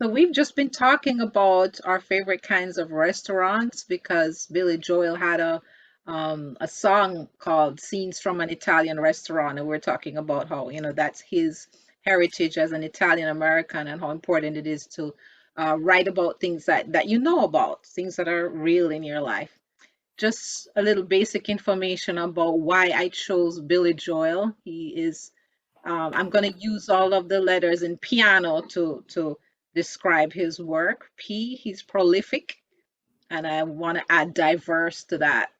So we've just been talking about our favorite kinds of restaurants because Billy Joel had a song called Scenes from an Italian Restaurant, and we're talking about how, that's his heritage as an Italian American and how important it is to write about things that you know about, things that are real in your life. Just a little basic information about why I chose Billy Joel. He is I'm going to use all of the letters in piano to describe his work. P, he's prolific, and I want to add diverse to that.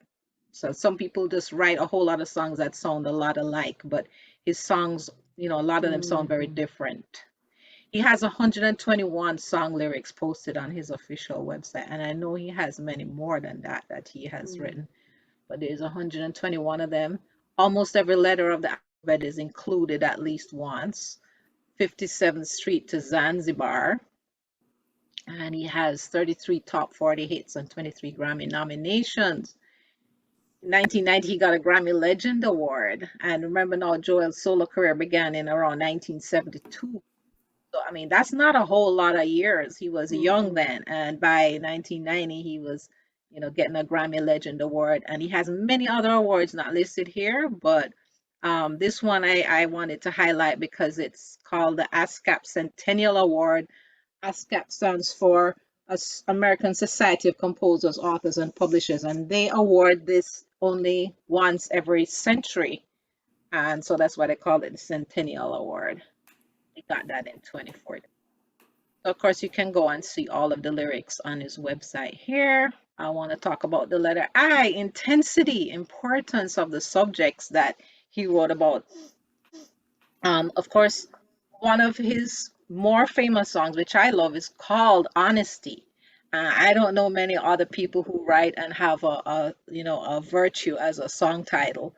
So some people just write a whole lot of songs that sound a lot alike, but his songs, a lot of them sound very Mhm. different. He has 121 song lyrics posted on his official website, and I know he has many more than that he has Mm. written, but there's 121 of them. Almost every letter of the alphabet is included at least once. 57th Street to Zanzibar, and he has 33 top 40 hits and 23 Grammy nominations. In 1990, he got a Grammy Legend Award. And remember now, Joel's solo career began in around 1972. So, I mean, that's not a whole lot of years. He was young Mhm. then. And by 1990, he was, getting a Grammy Legend Award. And he has many other awards not listed here, but this one I wanted to highlight because it's called the Ascap Centennial Award. ASCAP stands for American Society of Composers, Authors, and Publishers, and they award this only once every century. And so that's why they call it the Centennial Award. They got that in 2014. So of course, you can go and see all of the lyrics on his website here. I want to talk about the letter I, intensity, importance of the subjects that he wrote about. Of course, one of his more famous songs, which I love, is called Honesty. I don't know many other people who write and have a virtue as a song title,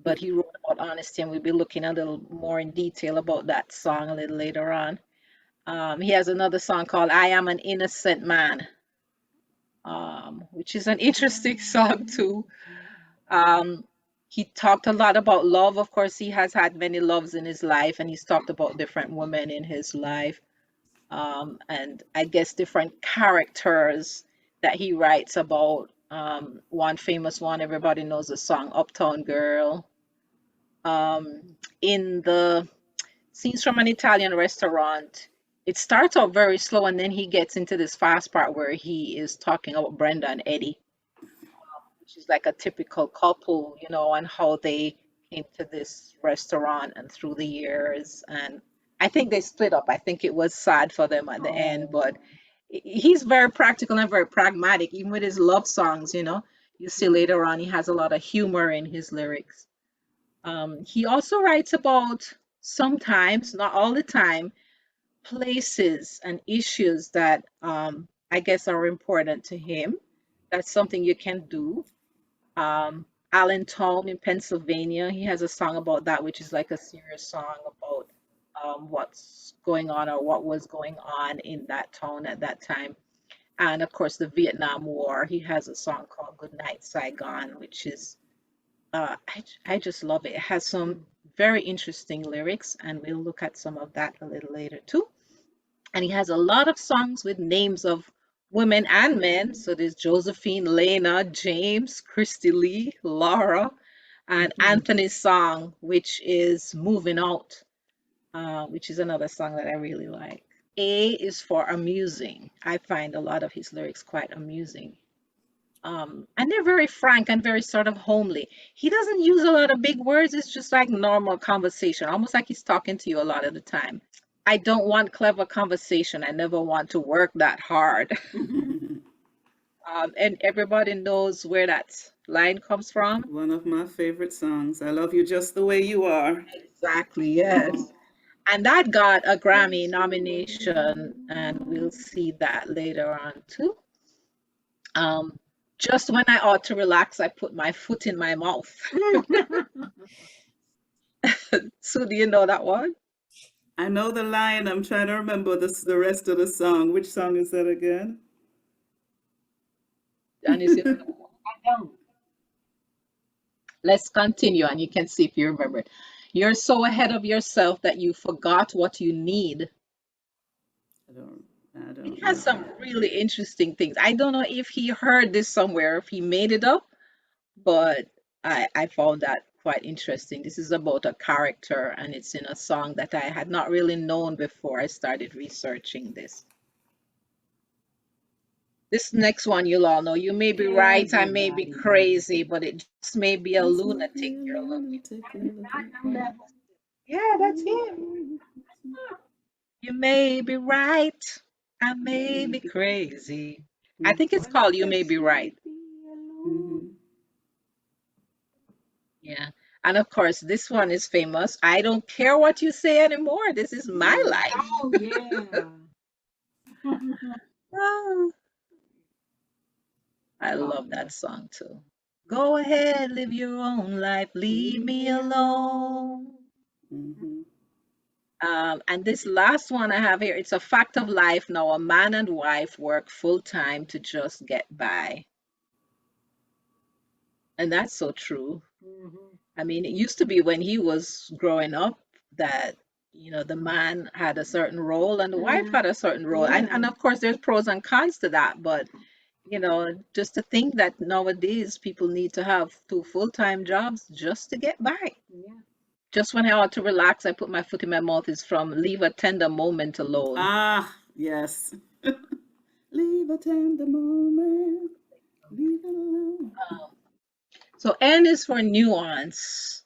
but he wrote about honesty, and we'll be looking a little more in detail about that song a little later on. He has another song called I Am an Innocent Man, which is an interesting song too. Um, he talked a lot about love. Of course, he has had many loves in his life, and he's talked about different women in his life, and I guess different characters that he writes about. One famous one, everybody knows the song Uptown Girl. In the scenes from an Italian restaurant, it starts out very slow, and then he gets into this fast part where he is talking about Brenda and Eddie, which is like a typical couple, and how they came to this restaurant and through the years. And I think they split up. I think it was sad for them at the end, Oh. but he's very practical and very pragmatic, even with his love songs. You see later on, he has a lot of humor in his lyrics. He also writes about sometimes, not all the time, places and issues that I guess are important to him. That's something you can do. Allentown in Pennsylvania. He has a song about that, which is like a serious song about what's going on or what was going on in that town at that time. And of course, the Vietnam War. He has a song called Good Night Saigon, which is, I just love it. It has some very interesting lyrics, and we'll look at some of that a little later too. And he has a lot of songs with names of women and men. So there's Josephine, Lena, James, Christy Lee, Laura, and Mhm. Anthony's song, which is Moving Out, which is another song that I really like. A is for amusing. I find a lot of his lyrics quite amusing. And they're very frank and very sort of homely. He doesn't use a lot of big words. It's just like normal conversation, almost like he's talking to you a lot of the time. I don't want clever conversation. I never want to work that hard. And everybody knows where that line comes from. One of my favorite songs. I love you just the way you are. Exactly, yes. And that got a Grammy nomination, and we'll see that later on too. Um, just when I ought to relax, I put my foot in my mouth. So, do you know that one? I know the line. I'm trying to remember the rest of the song. Which song is that again? Janice, you know that one? I don't. Let's continue, and you can see if you remember it. You're so ahead of yourself that you forgot what you need. I don't. I He don't has know. some really interesting things. I don't know if he heard this somewhere, if he made it up, but I found that quite interesting. This is about a character and it's in a song that I had not really known before I started researching this. This next one you'll all know. You may be right, I may be Everybody knows. crazy, but it just may be a Just may be lunatic a you're looking lunatic for. you're looking for. Yeah, that's him. You may be right, I may be crazy. I think it's called You May Be Right. Mm-hmm. Yeah. And of course, this one is famous. I don't care what you say anymore. This is my Mm-hmm. life. Oh yeah. Oh, I love that song too. Go ahead, live your own life, leave me alone. Mm-hmm. And this last one I have here, it's a fact of life now. A man and wife work full time to just get by. And that's so true. Mhm. I mean, it used to be when he was growing up that, the man had a certain role and the wife had a certain role. And Yeah. of course, there's pros and cons to that. But, just to think that nowadays people need to have two full-time jobs just to get by. Yeah. Just when I ought to relax, I put my foot in my mouth is from Leave a Tender Moment Alone. Ah, yes. Leave a tender moment. Leave it alone. So N is for nuance.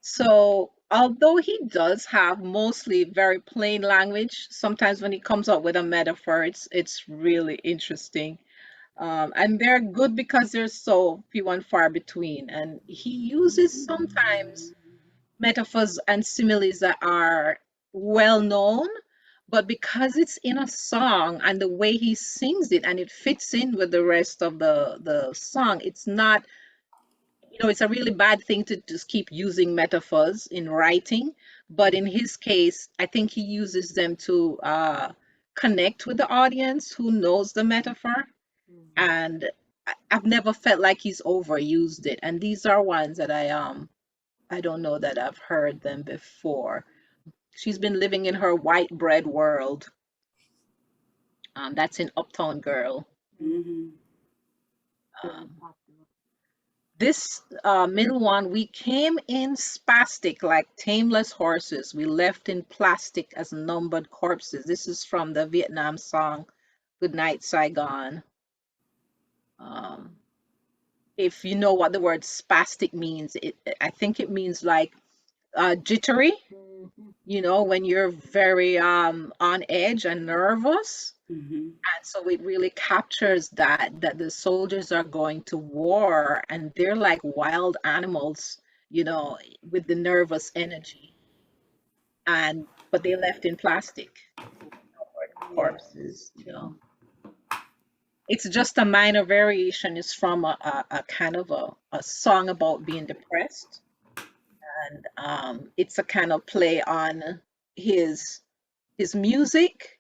So although he does have mostly very plain language, sometimes when he comes up with a metaphor, it's really interesting. And they're good because they're so few and far between. And he uses sometimes metaphors and similes that are well known, but because it's in a song and the way he sings it and it fits in with the rest of the song, it's not, it's a really bad thing to just keep using metaphors in writing. But in his case, I think he uses them to connect with the audience who knows the metaphor. Mhm. And I've never felt like he's overused it. And these are ones that I don't know that I've heard them before. She's been living in her white bread world. That's in Uptown Girl. Mhm. Mm-hmm. Very Um, popular. this middle one, we came in spastic like tameless horses. We left in plastic as numbered corpses. This is from the Vietnam song Goodnight Saigon. Um, if you know what the word spastic means, I think it means like jittery, Mhm. when you're very on edge and nervous. Mm-hmm. And so it really captures that the soldiers are going to war and they're like wild animals, with the nervous energy. And but they left in plastic, or Yeah. corpses. Yeah. It's just a minor variation. It's from a kind of a song about being depressed. And it's a kind of play on his his music.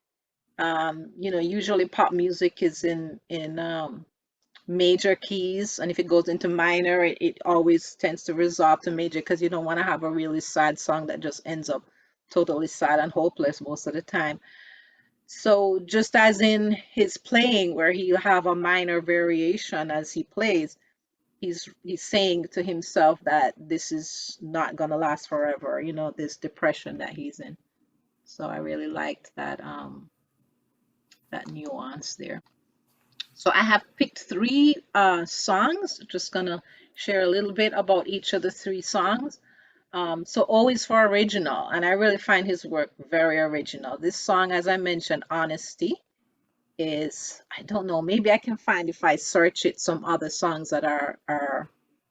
Usually pop music is in major keys, and if it goes into minor, it always tends to resolve to major because you don't want to have a really sad song that just ends up totally sad and hopeless most of the time. So just as in his playing, where he'll have a minor variation as he plays, he's saying to himself that this is not gonna last forever, this depression that he's in. So I really liked that nuance there. So I have picked three songs. Just gonna share a little bit about each of the three songs. So always for original, and I really find his work very original. This song, as I mentioned, Honesty, is, I don't know, maybe I can find, if I search it, some other songs that are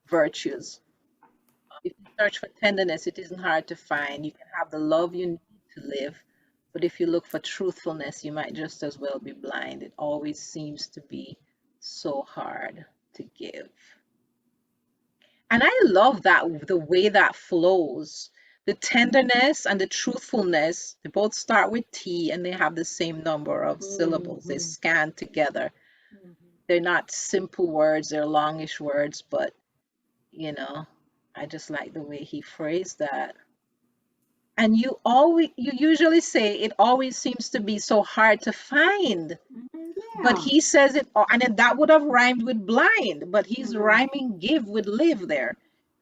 virtues. If you search for tenderness, it isn't hard to find. You can have the love you need to live, but if you look for truthfulness, you might just as well be blind. It always seems to be so hard to give. And I love that the way that flows. The tenderness and the truthfulness, they both start with T and they have the same number of syllables. They Mhm. scan together. Mhm. They're not simple words, they're longish words, but you know, I just like the way he phrased that. And you usually say it always seems to be so hard to find. But Yeah. he says it, and then that would have rhymed with blind, but he's Mhm. rhyming give with live there.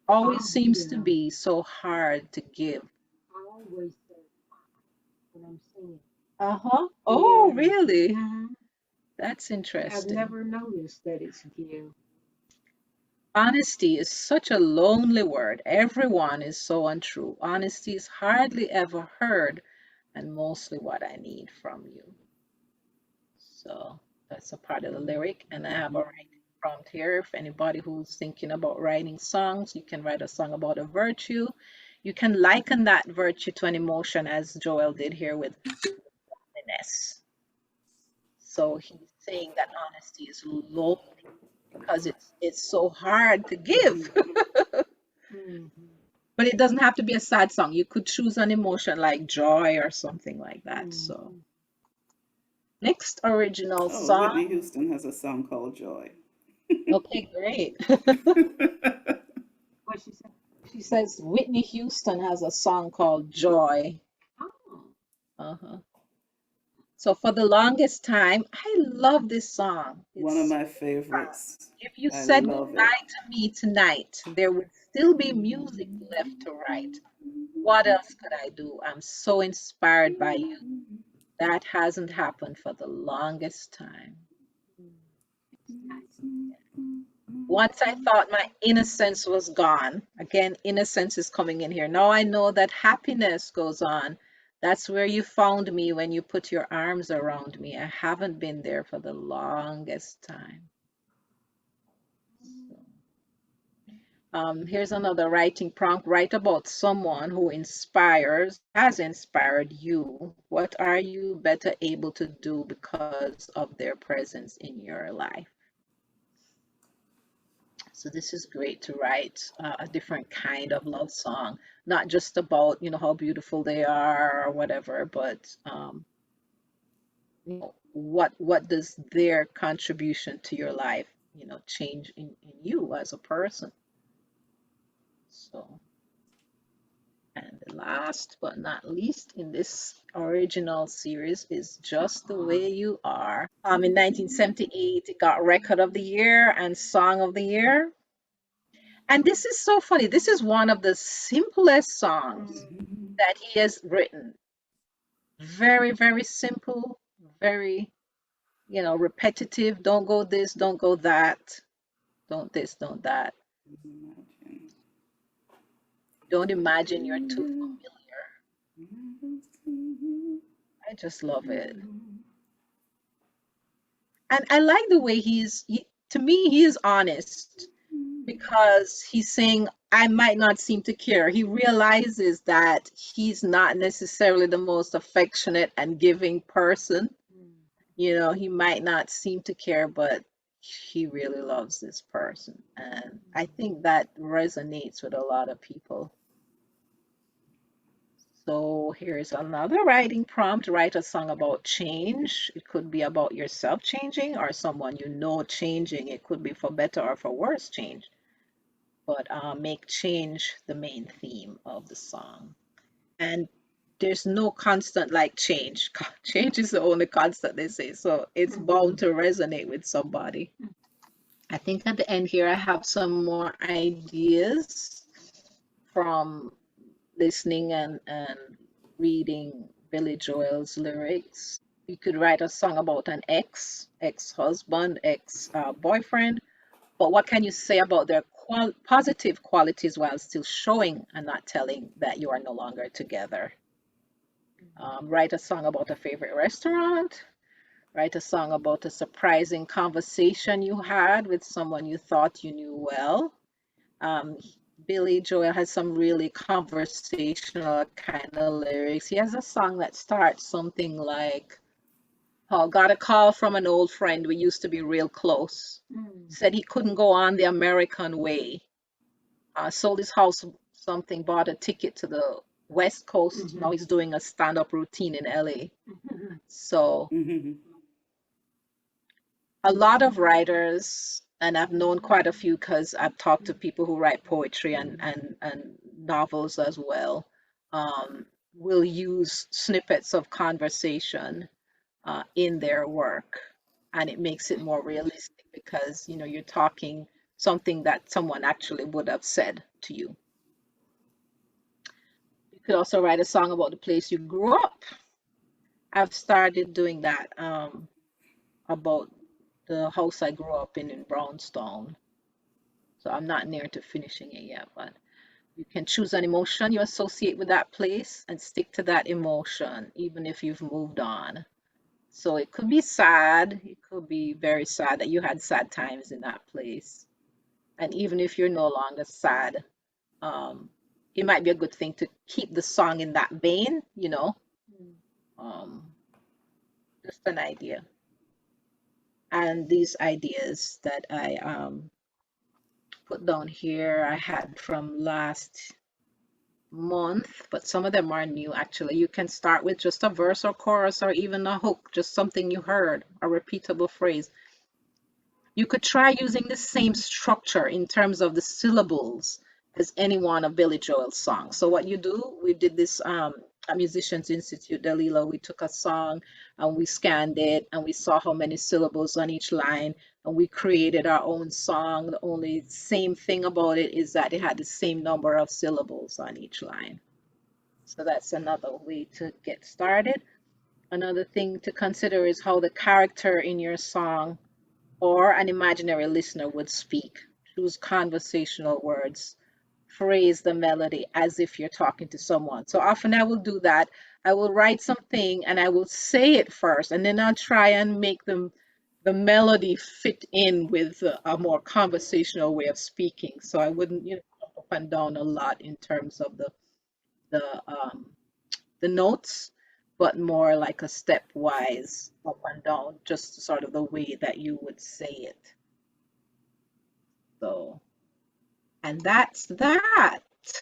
Always Oh, seems to yeah. be so hard to give. I always say when I'm singing. Uh-huh. Oh, Yeah. really? Mhm. That's I've interesting. never noticed that it's give. Honesty is such a lonely word. Everyone is so untrue. Honesty is hardly ever heard, and mostly what I need from you. So that's a part of the lyric. And I have a writing prompt here. If anybody who's thinking about writing songs, you can write a song about a virtue. You can liken that virtue to an emotion, as Joel did here with loneliness. So he's saying that honesty is lonely because it's so hard to give. Mhm. But it doesn't have to be a sad song. You could choose an emotion like joy or something like that. So Mhm. next original Oh, Whitney song. Houston has a song called Joy. Okay, great. What she said? She says Whitney Houston has a song called Joy. Oh. Uh-huh. So for the longest time, I love this song. One of It's my favorites. if you I said love it. goodbye to me tonight, there would still be music left to write. What else could I do? I'm so inspired by you. That hasn't happened for the longest time. Mm. It's nice. Once I thought my innocence was gone. Again, innocence is coming in here. Now I know that happiness goes on. That's where you found me when you put your arms around me. I haven't been there for the longest time. So, here's another writing prompt. Write about someone who inspires, has inspired you. What are you better able to do because of their presence in your life? So this is great to write a different kind of love song, not just about, how beautiful they are or whatever, but what does their contribution to your life, change in you as a person. So, and the last but not least in this original series is Just the Way You Are. In 1978, it got Record of the Year and Song of the Year. And this is so funny. This is one of the simplest songs that he has written. Very, very simple, very, repetitive. Don't go this, don't go that. Don't this, don't that. Don't imagine you're too familiar. I just love it. And I like the way to me, he is honest because he's saying, I might not seem to care. He realizes that he's not necessarily the most affectionate and giving person. He might not seem to care, but he really loves this person. And I think that resonates with a lot of people. So here's another writing prompt. Write a song about change. It could be about yourself changing or someone changing. It could be for better or for worse change. But make change the main theme of the song. And there's no constant like change. Change is the only constant, they say. So it's bound to resonate with somebody. I think at the end here, I have some more ideas from listening and reading Billy Joel's lyrics. You could write a song about an ex-husband, ex-boyfriend, but what can you say about their positive qualities while still showing and not telling that you are no longer together? Write a song about a favorite restaurant. Write a song about a surprising conversation you had with someone you thought you knew well. Um, Billy Joel has some really conversational kind of lyrics. He has a song that starts something like, "Oh, got a call from an old friend. We used to be real close. Said he couldn't go on the American way. Sold his house, something, bought a ticket to the West Coast. Now he's doing a stand-up routine in LA." So a lot of writers, and I've known quite a few because I've talked to people who write poetry and novels as well. will use snippets of conversation in their work, and it makes it more realistic because you're talking something that someone actually would have said to you. You could also write a song about the place you grew up. I've started doing that about the house I grew up in Brownstone. So I'm not near to finishing it yet, but you can choose an emotion you associate with that place and stick to that emotion, even if you've moved on. So it could be sad, it could be very sad that you had sad times in that place. And even if you're no longer sad, um, it might be a good thing to keep the song in that vein. Mm. Um, just an idea. And these ideas that I put down here, I had from last month, but some of them are new actually. You can start with just a verse or chorus or even a hook, just something you heard, a repeatable phrase. You could try using the same structure in terms of the syllables as any one of Billy Joel's songs. So what you do, we did this at Musicians Institute, Dalila. We took a song and we scanned it and we saw how many syllables on each line and we created our own song. The only same thing about it is that it had the same number of syllables on each line. So that's another way to get started. Another thing to consider is how the character in your song or an imaginary listener would speak. Choose conversational words. Phrase the melody as if you're talking to someone. So often I will do that. I will write something and I will say it first, and then I'll try and make the melody fit in with a more conversational way of speaking. So I wouldn't, up and down a lot in terms of the um, the notes, but more like a stepwise up and down, just sort of the way that you would say it. So, and that's that.